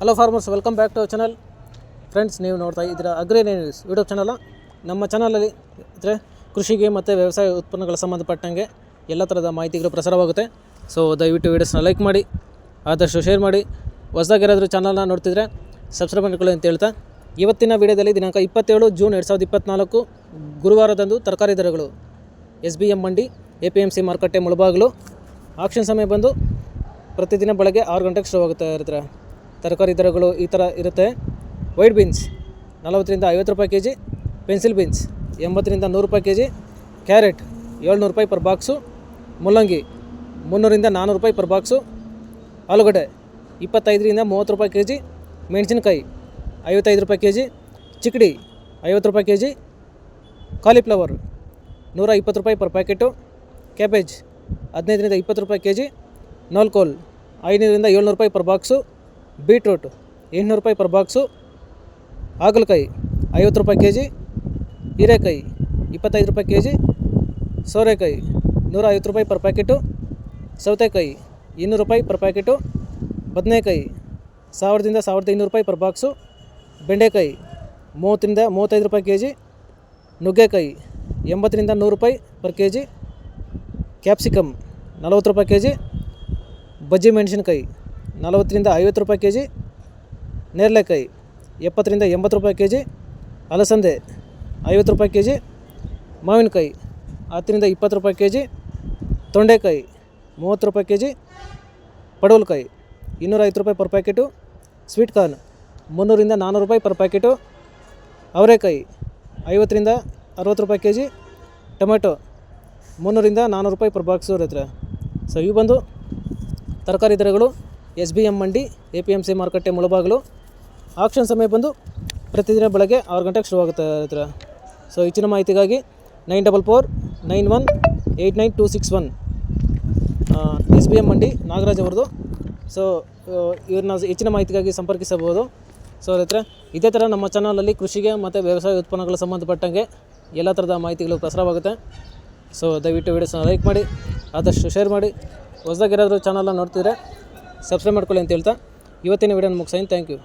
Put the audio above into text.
Hello farmers, welcome back to our channel. Friends, ನೀವು ನೋಡ್ತಾ ಇದ್ದೀರಾ ಅಗ್ರಿ ನ್ಯೂಸ್ ಯೂಟ್ಯೂಬ್ ಚಾನಲ್. ನಮ್ಮ ಚಾನಲಲ್ಲಿ ಅಂದರೆ ಕೃಷಿಗೆ ಮತ್ತು ವ್ಯವಸಾಯ ಉತ್ಪನ್ನಗಳ ಸಂಬಂಧಪಟ್ಟಂಗೆ ಎಲ್ಲ ಥರದ ಮಾಹಿತಿಗಳು ಪ್ರಸಾರವಾಗುತ್ತೆ. ಸೊ ದಯವಿಟ್ಟು ವೀಡಿಯೋಸ್ನ ಲೈಕ್ ಮಾಡಿ, ಆದಷ್ಟು ಶೇರ್ ಮಾಡಿ. ಹೊಸದಾಗಿ ಯಾರಾದರೂ ಚಾನಲ್ನ ನೋಡ್ತಿದ್ರೆ ಸಬ್ಸ್ಕ್ರೈಬ್ ಮಾಡಿಕೊಳ್ಳಿ ಅಂತ ಹೇಳ್ತಾ, ಇವತ್ತಿನ ವಿಡಿಯೋದಲ್ಲಿ ದಿನಾಂಕ 27 ಜೂನ್ 2024 ಗುರುವಾರದಂದು ತರಕಾರಿ ದರಗಳು SBM ಮಂಡಿ APMC ಮಾರುಕಟ್ಟೆ ಮುಳಬಾಗಿಲು. ಆಕ್ಷನ್ ಸಮಯ ಬಂದು ಪ್ರತಿದಿನ ಬೆಳಗ್ಗೆ 6 ಗಂಟೆಗೆ ಶುರುವಾಗುತ್ತೆ ಇರ್ತಾರೆ. ತರಕಾರಿ ದರಗಳು ಈ ಥರ ಇರುತ್ತೆ. ವೈಟ್ ಬೀನ್ಸ್ 40ರಿಂದ 50 ರೂಪಾಯಿ kg, ಪೆನ್ಸಿಲ್ ಬೀನ್ಸ್ 80ರಿಂದ 100 ರೂಪಾಯಿ kg, ಕ್ಯಾರೆಟ್ 700 ರೂಪಾಯಿ ಪರ್ ಬಾಕ್ಸು, ಮುಲ್ಲಂಗಿ 300ರಿಂದ 400 ರೂಪಾಯಿ ಪರ್ ಬಾಕ್ಸು, ಆಲೂಗಡ್ಡೆ 25ರಿಂದ 30 ರೂಪಾಯಿ kg, ಮೆಣಸಿನಕಾಯಿ 55 ರೂಪಾಯಿ kg, ಚಿಕ್ಕಡಿ 50 ರೂಪಾಯಿ kg, ಕಾಲಿಫ್ಲವರ್ 120 ರೂಪಾಯಿ ಪರ್ ಪ್ಯಾಕೆಟು, ಕ್ಯಾಬೇಜ್ 15ರಿಂದ 20 ರೂಪಾಯಿ kg, ನಲ್ಕೋಲ್ 500ರಿಂದ 700 ರೂಪಾಯಿ ಪರ್ ಬಾಕ್ಸು, ಬೀಟ್ರೂಟ್ 800 ರೂಪಾಯಿ ಪರ್ ಬಾಕ್ಸು, ಹಾಗಲಕಾಯಿ 50 ರೂಪಾಯಿ kg, ಹೀರೆಕಾಯಿ 25 ರೂಪಾಯಿ kg, ಸೋರೆಕಾಯಿ 150 ರೂಪಾಯಿ ಪರ್ ಪ್ಯಾಕೆಟು, ಸೌತೆಕಾಯಿ 200 ರೂಪಾಯಿ ಪರ್ ಪ್ಯಾಕೆಟು, ಬದನೆಕಾಯಿ 1000ದಿಂದ 1200 ರೂಪಾಯಿ ಪರ್ ಬಾಕ್ಸು, ಬೆಂಡೆಕಾಯಿ 30ರಿಂದ 35 ರೂಪಾಯಿ kg, ನುಗ್ಗೆಕಾಯಿ 80ರಿಂದ 100 ರೂಪಾಯಿ ಪರ್ kg, ಕ್ಯಾಪ್ಸಿಕಮ್ 40 ರೂಪಾಯಿ kg, ಬಜ್ಜಿ ಮೆಣಸಿನಕಾಯಿ 40ರಿಂದ 50 ರೂಪಾಯಿ kg, ನೇರಳೆಕಾಯಿ 70ರಿಂದ 80 ರೂಪಾಯಿ kg, ಅಲಸಂದೆ 50 ರೂಪಾಯಿ kg, ಮಾವಿನಕಾಯಿ 10ರಿಂದ 20 ರೂಪಾಯಿ kg, ತೊಂಡೆಕಾಯಿ 30 ರೂಪಾಯಿ kg, ಪಡವಲಕಾಯಿ 250 ರೂಪಾಯಿ ಪರ್ ಪ್ಯಾಕೆಟು, ಸ್ವೀಟ್ ಕಾರ್ನ್ 300ರಿಂದ 400 ರೂಪಾಯಿ ಪರ್ ಪ್ಯಾಕೆಟು, ಅವರೆಕಾಯಿ 50ರಿಂದ 60 ರೂಪಾಯಿ kg, ಟೊಮೆಟೊ 300ರಿಂದ 400 ರೂಪಾಯಿ ಪರ್ ಬಾಕ್ಸು ಇರುತ್ತೆ. ಸೊ ಇವು ಬಂದು ತರಕಾರಿ ದರಗಳು SBM ಮಂಡಿ APMC ಮಾರುಕಟ್ಟೆ ಮುಳಬಾಗಿಲು. ಆಕ್ಷನ್ ಸಮಯ ಬಂದು ಪ್ರತಿದಿನ ಬೆಳಗ್ಗೆ 6 ಗಂಟೆಗೆ ಶುರುವಾಗುತ್ತೆ ಇರ್ತಾರೆ. ಸೊ ಹೆಚ್ಚಿನ ಮಾಹಿತಿಗಾಗಿ 9449189261 SBM ಮಂಡಿ ನಾಗರಾಜ್ ಅವ್ರದ್ದು. ಸೊ ಇವ್ರನ್ನ ಹೆಚ್ಚಿನ ಮಾಹಿತಿಗಾಗಿ ಸಂಪರ್ಕಿಸಬಹುದು. ಸೊ ರೈತರೆ, ಇದೇ ಥರ ನಮ್ಮ ಚಾನಲಲ್ಲಿ ಕೃಷಿಗೆ ಮತ್ತು ವ್ಯವಸಾಯ ಉತ್ಪನ್ನಗಳ ಸಂಬಂಧಪಟ್ಟಂಗೆ ಎಲ್ಲ ಥರದ ಮಾಹಿತಿಗಳು ಪ್ರಸಾರವಾಗುತ್ತೆ. ಸೊ ದಯವಿಟ್ಟು ವೀಡಿಯೋಸ್ನ ಲೈಕ್ ಮಾಡಿ, ಆದಷ್ಟು ಶೇರ್ ಮಾಡಿ. ಹೊಸದಾಗಿ ಯಾರಾದರೂ ಚಾನಲ್ನ ನೋಡ್ತಿದ್ರೆ ಸಬ್ಸ್ಕ್ರೈಬ್ ಮಾಡ್ಕೊಳ್ಳಿ ಅಂತ ಹೇಳ್ತಾ ಇವತ್ತಿನ ವೀಡಿಯೋನ ಮುಗಿಸ್ತೀನಿ. Thank you.